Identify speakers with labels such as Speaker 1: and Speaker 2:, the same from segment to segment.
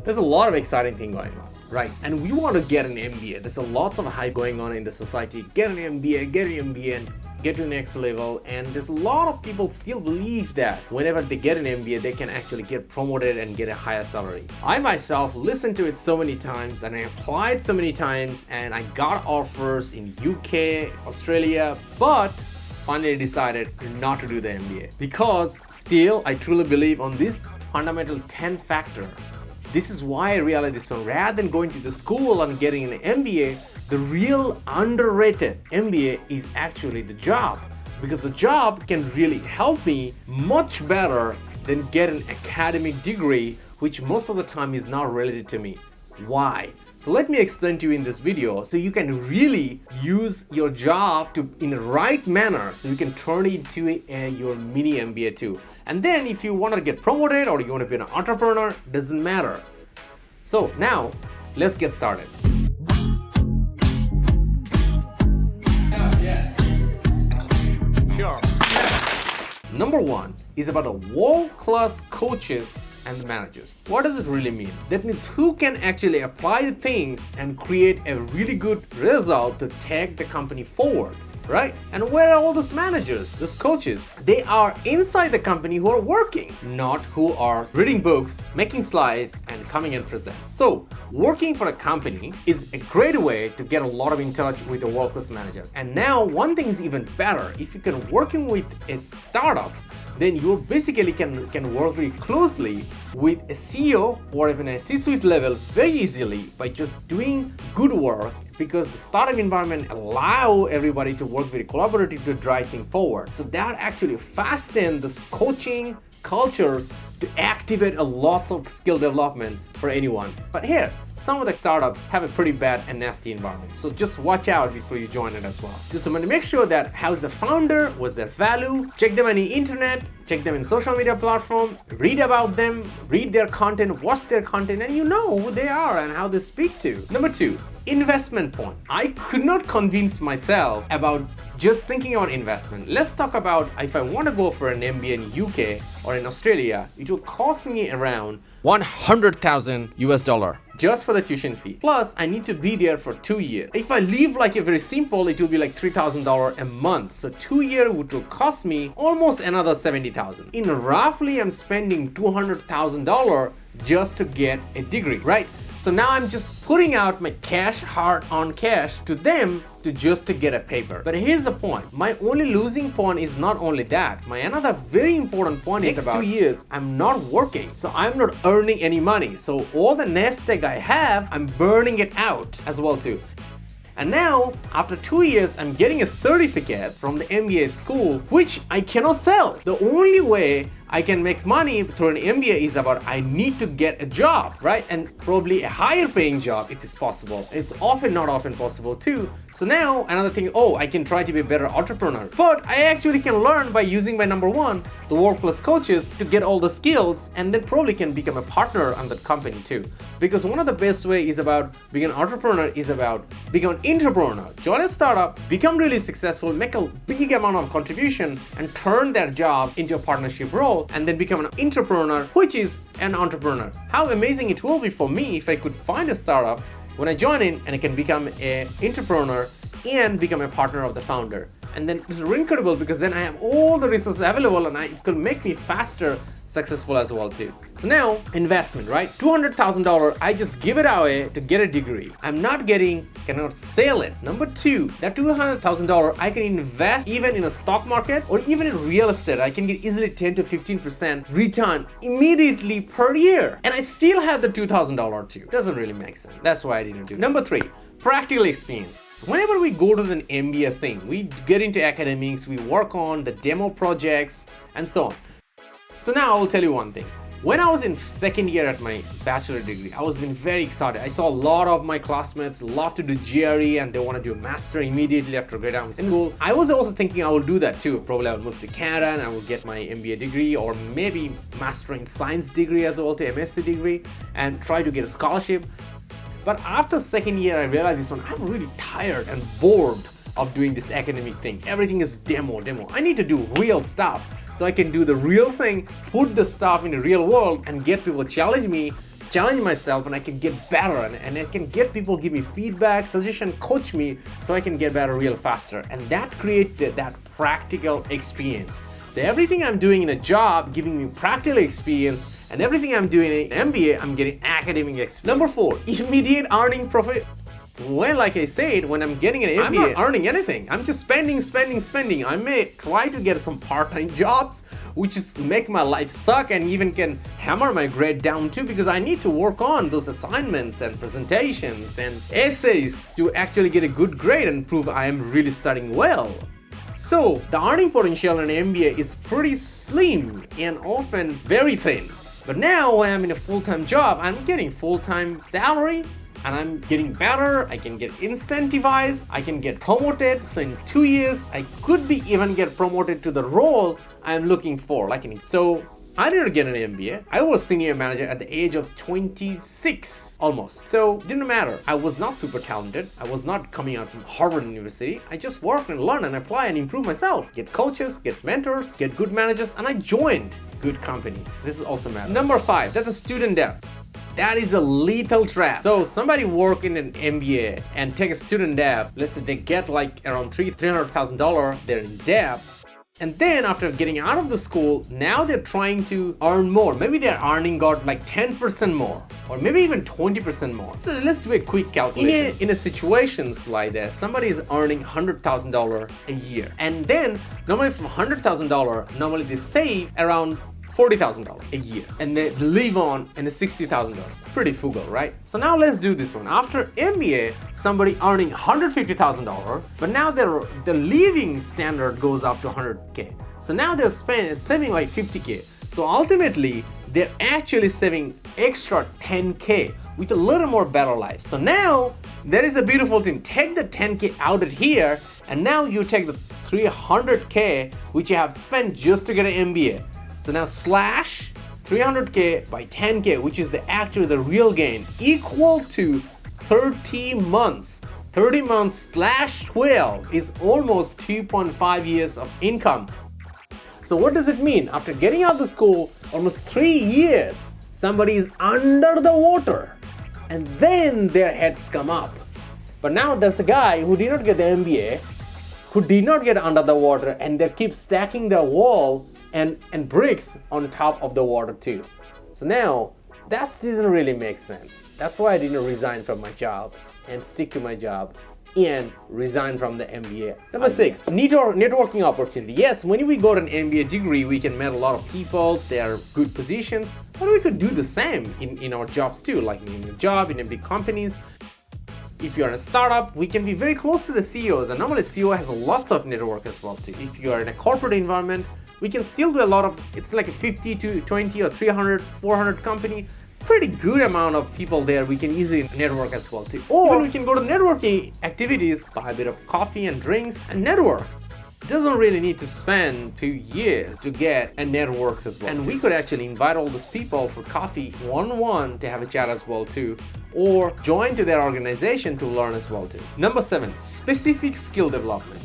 Speaker 1: There's a lot of exciting thing going on, right? And we want to get an MBA. There's a lots of hype going on in the society. Get an MBA, get an MBA, and get to the next level. And there's a lot of people still believe that whenever they get an MBA, they can actually get promoted and get a higher salary. I myself listened to it so many times and I applied so many times and I got offers in UK, Australia, but finally decided not to do the MBA because still I truly believe on this fundamental 10 factor. This is why I realized this one. Rather than going to the school and getting an MBA, the real underrated MBA is actually the job, because the job can really help me much better than get an academic degree, which most of the time is not related to me. Why? So let me explain to you in this video so you can really use your job in the right manner so you can turn it into your mini MBA too. And then if you want to get promoted or you want to be an entrepreneur, doesn't matter. So now let's get started. Sure. Number one is about the world-class coaches and managers. What does it really mean? That means who can actually apply the things and create a really good result to take the company forward, right? And where are all those managers, those coaches? They are inside the company who are working, not who are reading books, making slides, and coming and present. So working for a company is a great way to get a lot of in touch with a world-class manager. And now one thing is even better. If you can working with a startup, then you basically can work very closely with a CEO or even a C-suite level very easily by just doing good work, because the startup environment allow everybody to work very collaboratively to drive things forward. So that actually fastens the coaching cultures to activate a lot of skill development for anyone. But here, some of the startups have a pretty bad and nasty environment. So just watch out before you join it as well. Just want to make sure that how's the founder, what's their value, check them on the internet, check them in social media platform, read about them, read their content, watch their content, and you know who they are and how they speak to. Number two, investment point. I could not convince myself about just thinking about investment. Let's talk about if I want to go for an MBA in UK or in Australia, it will cost me around $100,000 just for the tuition fee. Plus, I need to be there for 2 years. If I live like a very simple, it will be like $3,000 a month. So 2 years would cost me almost another $70,000. In roughly, I'm spending $200,000 just to get a degree, right? So now I'm just putting out my cash, hard-on cash to them to get a paper. But here's the point. My only losing point is not only that. My another very important point is about 2 years, I'm not working. So I'm not earning any money. So all the nest egg I have, I'm burning it out as well too. And now, after 2 years, I'm getting a certificate from the MBA school, which I cannot sell. The only way I can make money through an MBA is about I need to get a job, right? And probably a higher paying job if it's possible. It's often not often possible too. So now another thing, I can try to be a better entrepreneur. But I actually can learn by using my number one, the world-class coaches, to get all the skills, and then probably can become a partner on that company too. Because one of the best way is about being an entrepreneur is about become an entrepreneur. Join a startup, become really successful, make a big amount of contribution, and turn their job into a partnership role, and then become an entrepreneur, which is an entrepreneur. How amazing it will be for me if I could find a startup when I join in and I can become an entrepreneur and become a partner of the founder. And then it's incredible because then I have all the resources available and it could make me faster successful as well too. So now investment, right? $200,000, I just give it away to get a degree. I'm not cannot sell it. Number two, that $200,000 I can invest even in a stock market or even in real estate. I can get easily 10 to 15% return immediately per year. And I still have the $2,000 too. Doesn't really make sense. That's why I didn't do it. Number three, practical experience. Whenever we go to an MBA thing, we get into academics, we work on the demo projects and so on. So now I will tell you one thing. When I was in second year at my bachelor degree, I was very excited. I saw a lot of my classmates love to do GRE and they want to do a master immediately after grade out of school. I was also thinking I will do that too. Probably I will move to Canada and I will get my MBA degree or maybe master in science degree as well to MSc degree and try to get a scholarship. But after second year, I realized this one, I'm really tired and bored of doing this academic thing. Everything is demo. I need to do real stuff. So I can do the real thing, put the stuff in the real world and get people challenge challenge myself and I can get better, and I can get people give me feedback, suggestion, coach me so I can get better real faster. And that creates that practical experience. So everything I'm doing in a job giving me practical experience, and everything I'm doing in MBA, I'm getting academic experience. Number 4, immediate earning profit. Well, like I said, when I'm getting an MBA, I'm not earning anything. I'm just spending. I may try to get some part-time jobs, which is make my life suck and even can hammer my grade down too, because I need to work on those assignments and presentations and essays to actually get a good grade and prove I am really studying well. So the earning potential in MBA is pretty slim and often very thin. But now when I'm in a full-time job, I'm getting full-time salary, and I'm getting better, I can get incentivized, I can get promoted. So in 2 years, I could be even get promoted to the role I'm looking for. So I didn't get an MBA. I was senior manager at the age of 26 almost. So didn't matter. I was not super talented. I was not coming out from Harvard University. I just worked and learned and apply and improve myself. Get coaches, get mentors, get good managers, and I joined good companies. This is also matter. Number 5, that's a student debt. That is a lethal trap. So somebody work in an MBA and take a student debt. Let's say they get like around $300,000. They're in debt. And then after getting out of the school, now they're trying to earn more. Maybe they're earning got like 10% more, or maybe even 20% more. So let's do a quick calculation. In a situations like this, somebody is earning $100,000 a year. And then normally from $100,000, normally they save around $40,000 a year, and they live on in a $60,000. Pretty frugal, right? So now let's do this one. After MBA, somebody earning $150,000, but now their living standard goes up to 100K. So now they're saving like 50K. So ultimately, they're actually saving extra 10K with a little more better life. So now there is a beautiful thing. Take the 10K out of here, and now you take the 300K which you have spent just to get an MBA. So now slash 300K by 10K, which is actually the real gain, equal to 30 months. 30 months slash 12 is almost 2.5 years of income. So what does it mean? After getting out of school, almost 3 years, somebody is under the water, and then their heads come up. But now there's a guy who did not get the MBA, who did not get under the water, and they keep stacking their wall and bricks on top of the water too. So now that doesn't really make sense. That's why I didn't resign from my job and stick to my job and resign from the MBA. Number 6, networking opportunity. Yes, when we got an MBA degree, we can meet a lot of people, they are good positions, but we could do the same in our jobs too, like in a job, in a big companies. If you're in a startup, we can be very close to the CEOs, and normally CEO has lots of network as well too. If you are in a corporate environment, we can still do a lot of, it's like a 50 to 20 or 300, 400 company, pretty good amount of people there. We can easily network as well too. Or we can go to networking activities, buy a bit of coffee and drinks and network. Doesn't really need to spend 2 years to get a networks as well. And we could actually invite all those people for coffee one-on-one to have a chat as well too, or join to their organization to learn as well too. Number 7, specific skill development.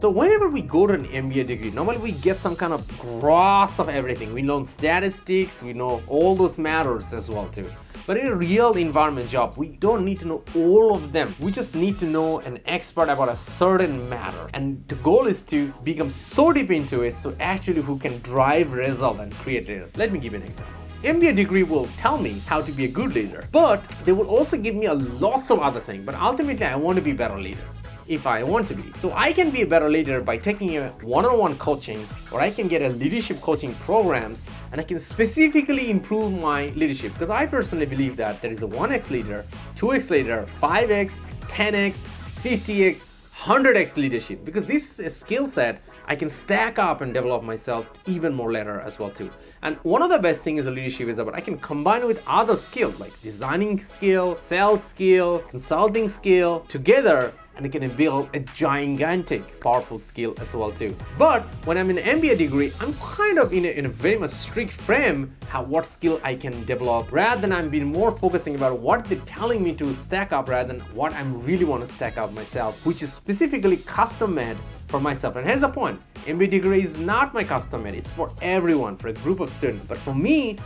Speaker 1: So whenever we go to an MBA degree, normally we get some kind of grasp of everything. We know statistics, we know all those matters as well too. But in a real environment job, we don't need to know all of them. We just need to know an expert about a certain matter. And the goal is to become so deep into it, so actually who can drive result and create it. Let me give you an example. MBA degree will tell me how to be a good leader, but they will also give me lots of other things. But ultimately, I want to be a better leader if I want to be. So I can be a better leader by taking a one-on-one coaching, or I can get a leadership coaching programs, and I can specifically improve my leadership. Because I personally believe that there is a 1x leader, 2x leader, 5x, 10x, 50x, 100x leadership. Because this is a skill set I can stack up and develop myself even more later as well too. And one of the best things in leadership is about I can combine with other skills like designing skill, sales skill, consulting skill together, and I can build a gigantic, powerful skill as well too. But when I'm in an MBA degree, I'm kind of in a very much strict frame what skill I can develop, rather than I'm being more focusing about what they're telling me to stack up rather than what I really want to stack up myself, which is specifically custom made for myself. And here's the point, MBA degree is not my custom made, it's for everyone, for a group of students. But for me,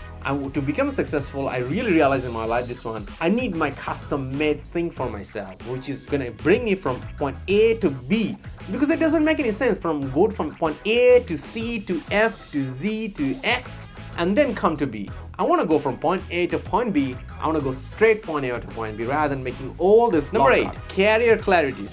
Speaker 1: to become successful, I really realized in my life this one, I need my custom made thing for myself, which is gonna bring me from point A to B. Because it doesn't make any sense go from point A to C to F to Z to X and then come to B. I want to go from point A to point B. I want to go straight point A to point B rather than making all this. Number 8, career clarity.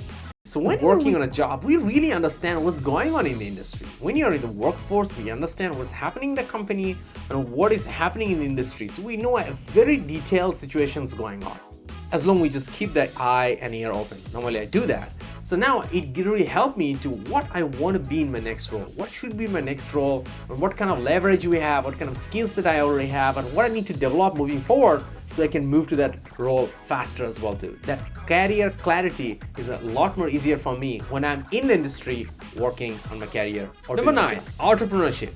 Speaker 1: So when you're working on a job, we really understand what's going on in the industry. When you're in the workforce, we understand what's happening in the company and what is happening in the industry. So we know a very detailed situations going on. As long as we just keep that eye and ear open. Normally I do that. So now it really helped me to what I want to be in my next role. What should be my next role, and what kind of leverage we have, what kind of skills that I already have, and what I need to develop moving forward so I can move to that role faster as well too. That career clarity is a lot more easier for me when I'm in the industry working on my career. Number 9, entrepreneurship.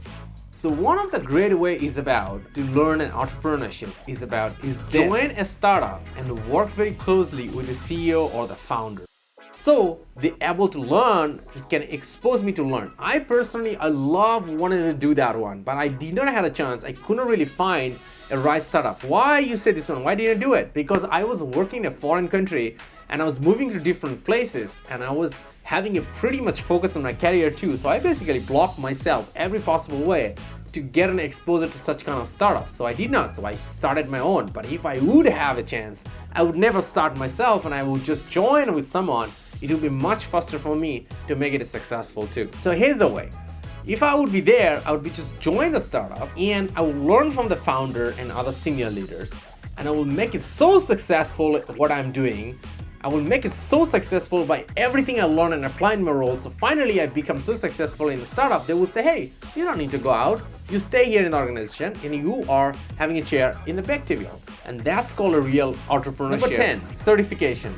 Speaker 1: So one of the great ways is about to learn an entrepreneurship is join a startup and work very closely with the CEO or the founder. So they're able to learn, it can expose me to learn. I wanted to do that one, but I did not have a chance. I couldn't really find a right startup. Why you say this one? Why didn't I do it? Because I was working in a foreign country and I was moving to different places and I was having a pretty much focus on my career too. So I basically blocked myself every possible way to get an exposure to such kind of startups. So I did not. So I started my own. But if I would have a chance, I would never start myself and I would just join with someone. It would be much faster for me to make it successful too. So here's the way. If I would be there, I would be just join the startup and I will learn from the founder and other senior leaders and I will make it so successful at what I'm doing. I will make it so successful by everything I learn and apply in my role. So finally I become so successful in the startup, they will say, hey, you don't need to go out. You stay here in the organization and you are having a chair in the back table. And that's called a real entrepreneurship. Number 10, certification.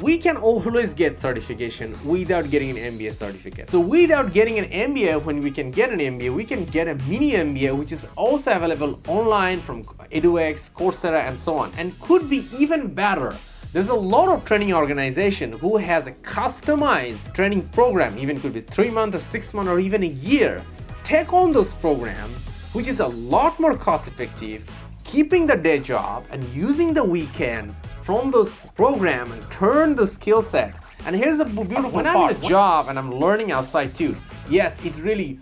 Speaker 1: We can always get certification without getting an MBA certificate. So without getting an MBA, when we can get an MBA, we can get a mini MBA, which is also available online from edX, Coursera, and so on, and could be even better. There's a lot of training organization who has a customized training program, even could be 3 months or 6 months or even a year. Take on those programs, which is a lot more cost effective, keeping the day job and using the weekend from those program and turn the skill set. And here's the beautiful part. I'm in a job and I'm learning outside too. Yes, it really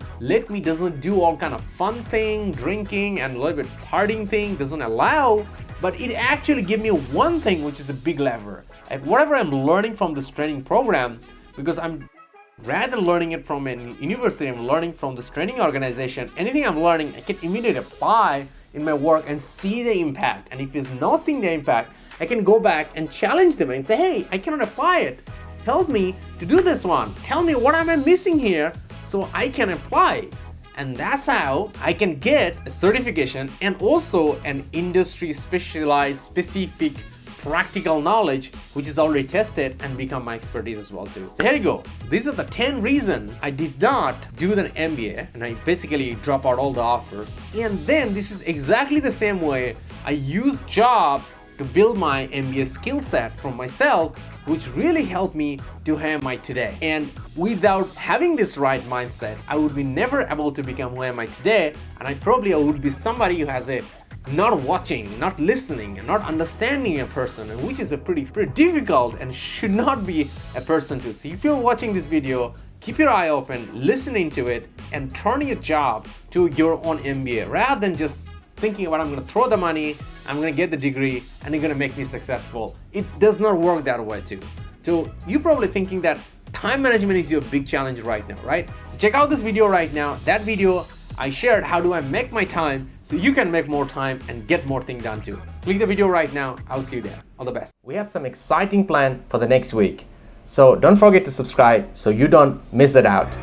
Speaker 1: doesn't do all kind of fun thing, drinking and a little bit partying thing, doesn't allow, but it actually gives me one thing which is a big lever. Like whatever I'm learning from this training program, because I'm rather than learning it from a university, I'm learning from this training organization. Anything I'm learning, I can immediately apply in my work and see the impact. And if it's not seeing the impact, I can go back and challenge them and say, hey, I cannot apply it. Help me to do this one. Tell me what am I missing here so I can apply. And that's how I can get a certification and also an industry specialized, specific, practical knowledge, which is already tested and become my expertise as well too. So here you go. These are the 10 reasons I did not do the MBA and I basically drop out all the offers. And then this is exactly the same way I use jobs to build my MBA skill set from myself, which really helped me to who am I today. And without having this right mindset, I would be never able to become who am I today. And I would be somebody who has a not watching, not listening, and not understanding a person, and which is a pretty difficult and should not be a person to. So if you're watching this video, keep your eye open, listening to it, and turn your job to your own MBA rather than just thinking about I'm going to throw the money, I'm going to get the degree, and it's going to make me successful. It does not work that way too. So you're probably thinking that time management is your big challenge right now, right? So check out this video right now. That video I shared how do I make my time so you can make more time and get more things done too. Click the video right now. I'll see you there. All the best. We have some exciting plan for the next week. So don't forget to subscribe so you don't miss that out.